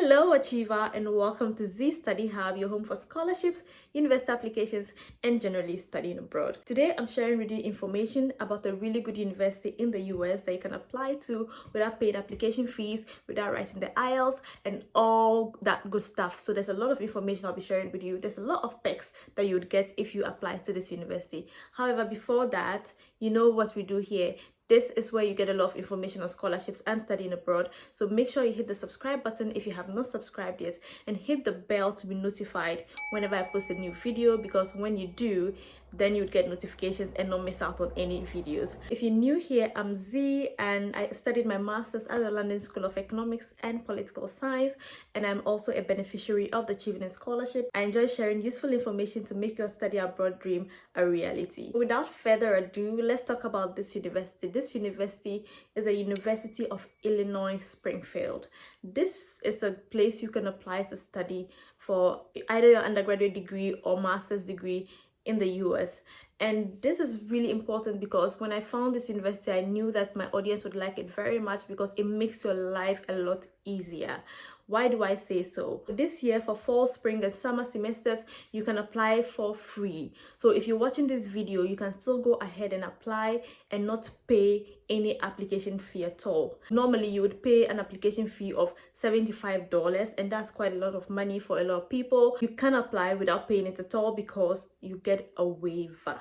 Hello Achiever, and welcome to Z Study Hub, your home for scholarships, university applications, and generally studying abroad. Today I'm sharing with you information about a really good university in the US that you can apply to without paying application fees, without writing the Ielts, and all that good stuff. So there's a lot of information I'll be sharing with you. There's a lot of perks that you would get if you apply to this university. However, before that, you know what we do here. This is where you get a lot of information on scholarships and studying abroad. So make sure you hit the subscribe button if you have not subscribed yet, and hit the bell to be notified whenever I post a new video, because when you do, then you would get notifications and not miss out on any videos. If you're new here, I'm Z, and I studied my master's at the London School of Economics and Political Science, and I'm also a beneficiary of the Achieving Scholarship. I enjoy sharing useful information to make your study abroad dream a reality. Without further ado, let's talk about this university. This university is a University of Illinois Springfield. This is a place you can apply to study for either your undergraduate degree or master's degree in the US. And this is really important because when I found this university, I knew that my audience would like it very much because it makes your life a lot easier. Why do I say so? This year, for fall, spring, and summer semesters, you can apply for free. So if you're watching this video, you can still go ahead and apply and not pay any application fee at all. Normally, you would pay an application fee of $75, and that's quite a lot of money for a lot of people. You can apply without paying it at all because you get a waiver.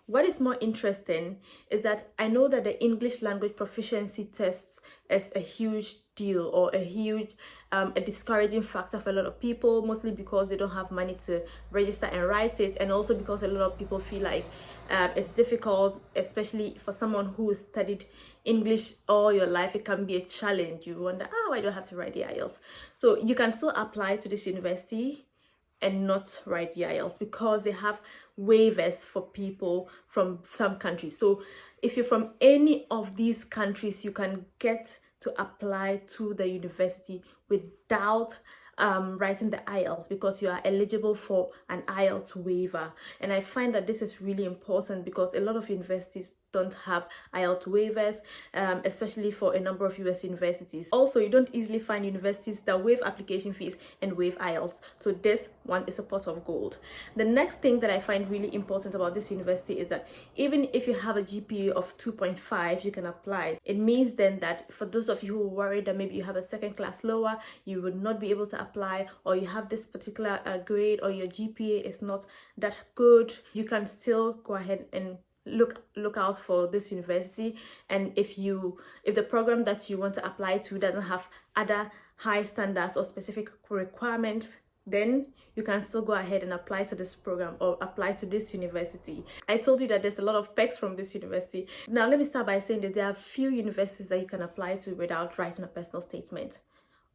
What is more interesting is that I know that the English language proficiency tests is a huge deal, or a huge a discouraging factor for a lot of people, mostly because they don't have money to register and write it, and also because a lot of people feel like it's difficult, especially for someone who studied English all your life. It can be a challenge. You wonder, I don't have to write the Ielts. So you can still apply to this university and not write the Ielts because they have waivers for people from some countries. So if you're from any of these countries, you can get to apply to the university without writing the Ielts, because you are eligible for an Ielts waiver. And I find that this is really important because a lot of universities don't have Ielts waivers, especially for a number of US universities. Also, you don't easily find universities that waive application fees and waive Ielts. So this one is a pot of gold. The next thing that I find really important about this university is that even if you have a GPA of 2.5, you can apply. It means then that for those of you who are worried that maybe you have a second class lower, you would not be able to apply, or you have this particular grade, or your GPA is not that good, you can still go ahead and look out for this university. And if the program that you want to apply to doesn't have other high standards or specific requirements, then you can still go ahead and apply to this program or apply to this university. I told you that there's a lot of perks from this university. Now let me start by saying that there are few universities that you can apply to without writing a personal statement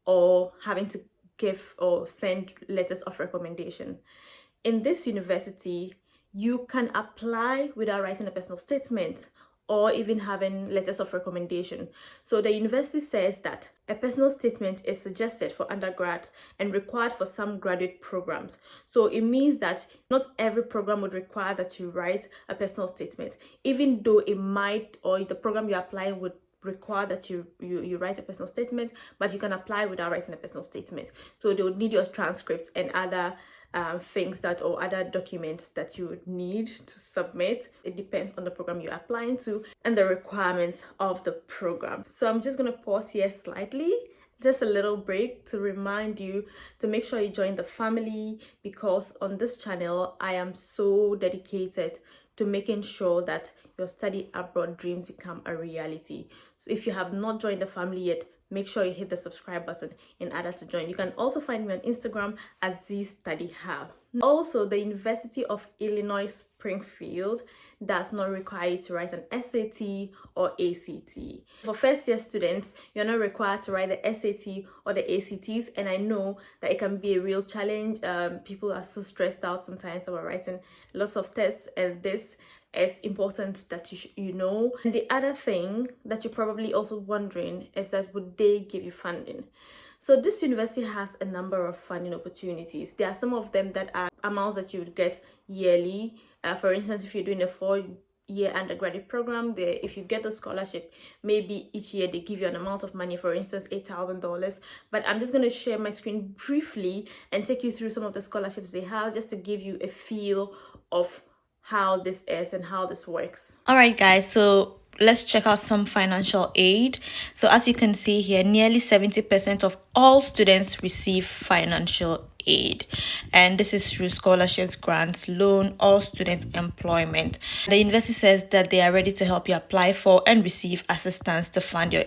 or having to give or send letters of recommendation. In this university, you can apply without writing a personal statement or even having letters of recommendation. So the university says that a personal statement is suggested for undergrads and required for some graduate programs. So it means that not every program would require that you write a personal statement, even though it might, or the program you're applying would require that you write a personal statement, but you can apply without writing a personal statement. So they would need your transcripts and other things or other documents that you would need to submit. It depends on the program you're applying to and the requirements of the program. So I'm just going to pause here slightly, just a little break, to remind you to make sure you join the family, because on this channel I am so dedicated to making sure that your study abroad dreams become a reality. So if you have not joined the family yet, make sure you hit the subscribe button in order to join. You can also find me on Instagram at ZStudyHub. Also, the University of Illinois Springfield does not require you to write an SAT or ACT. For first year students, you're not required to write the SAT or the ACTs, and I know that it can be a real challenge. People are so stressed out sometimes about writing lots of tests, and this is important that you know. And the other thing that you're probably also wondering is that would they give you funding? So this university has a number of funding opportunities. There are some of them that are amounts that you would get yearly. For instance, if you're doing a year undergraduate program. If you get the scholarship, maybe each year they give you an amount of money, for instance $8,000. But I'm just going to share my screen briefly and take you through some of the scholarships they have, just to give you a feel of how this is and how this works. All right, guys, so let's check out some financial aid. So as you can see here, nearly 70% of all students receive financial aid, and this is through scholarships, grants, loan, or student employment. The university says that they are ready to help you apply for and receive assistance to fund your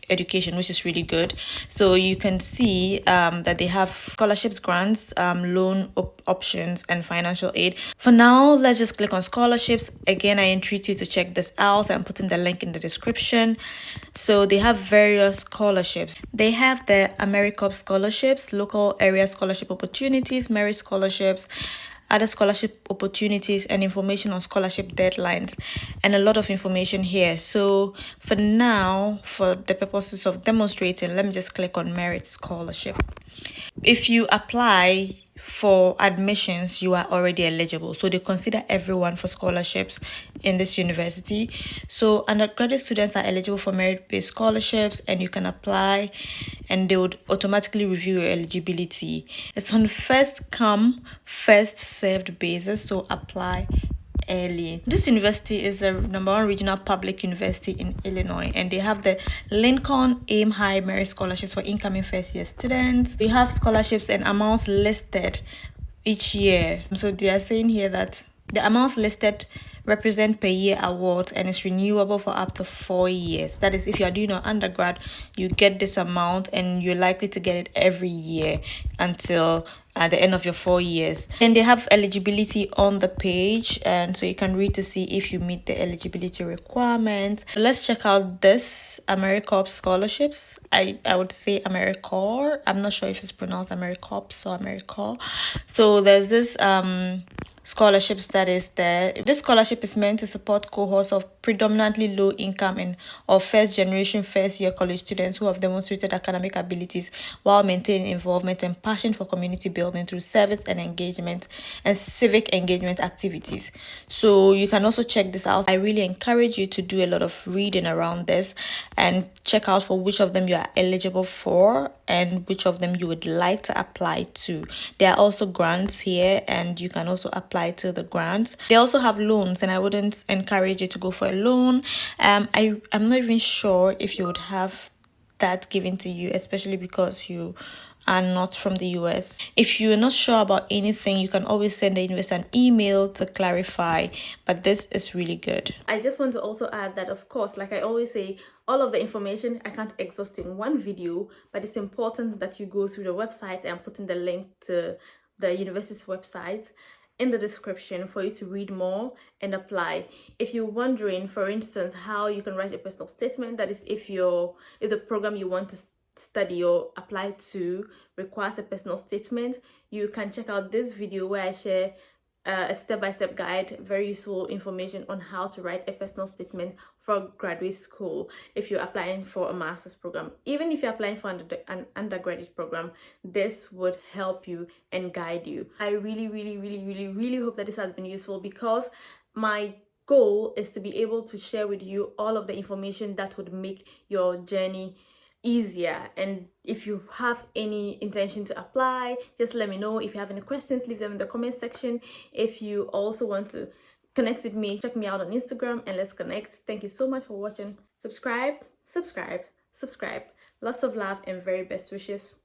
education, which is really good. So you can see that they have scholarships, grants, loan options, and financial aid. For now, let's just click on scholarships. Again, I entreat you to check this out. I'm putting the link in the description. So they have various scholarships. They have the Americorps Scholarships, local area scholarship opportunities, merit scholarships, other scholarship opportunities, and information on scholarship deadlines, and a lot of information here. So for now, for the purposes of demonstrating, let me just click on merit scholarship. If you apply for admissions, you are already eligible, so they consider everyone for scholarships in this university. So undergraduate students are eligible for merit-based scholarships, and you can apply and they would automatically review your eligibility. It's on first come first served basis, so apply early. This university is the #1 regional public university in Illinois, and they have the Lincoln Aim High Merit Scholarships for incoming first year students. They have scholarships and amounts listed each year. So they are saying here that the amounts listed represent per year awards and is renewable for up to 4 years. That is, if you are doing an undergrad, you get this amount and you're likely to get it every year until at the end of your 4 years. And they have eligibility on the page, and so you can read to see if you meet the eligibility requirements. Let's check out this Americorps Scholarships. I would say Americorps. I'm not sure if it's pronounced Americorps or Americorps. So there's this scholarships that is there. This scholarship is meant to support cohorts of predominantly low income and or first generation first year college students who have demonstrated academic abilities while maintaining involvement and passion for community building through service and engagement and civic engagement activities. So you can also check this out. I really encourage you to do a lot of reading around this and check out for which of them you are eligible for and which of them you would like to apply to. There are also grants here, and you can also apply to the grants. They also have loans, and I wouldn't encourage you to go for a loan. I'm not even sure if you would have that given to you, especially because you are not from the US. If you're not sure about anything, you can always send the university an email to clarify, but this is really good. I just want to also add that, of course, like I always say, all of the information I can't exhaust in one video, but it's important that you go through the website, and I'm putting the link to the university's website in the description for you to read more and apply. If you're wondering, for instance, how you can write a personal statement, that is if the program you want to study or apply to requires a personal statement, you can check out this video where I share a step-by-step guide, very useful information on how to write a personal statement for graduate school if you're applying for a master's program. Even if you're applying for an undergraduate program, this would help you and guide you. I really hope that this has been useful, because my goal is to be able to share with you all of the information that would make your journey easier. And if you have any intention to apply, just let me know. If you have any questions, leave them in the comment section. If you also want to connect with me, check me out on Instagram and let's connect. Thank you so much for watching. Subscribe. Lots of love and very best wishes.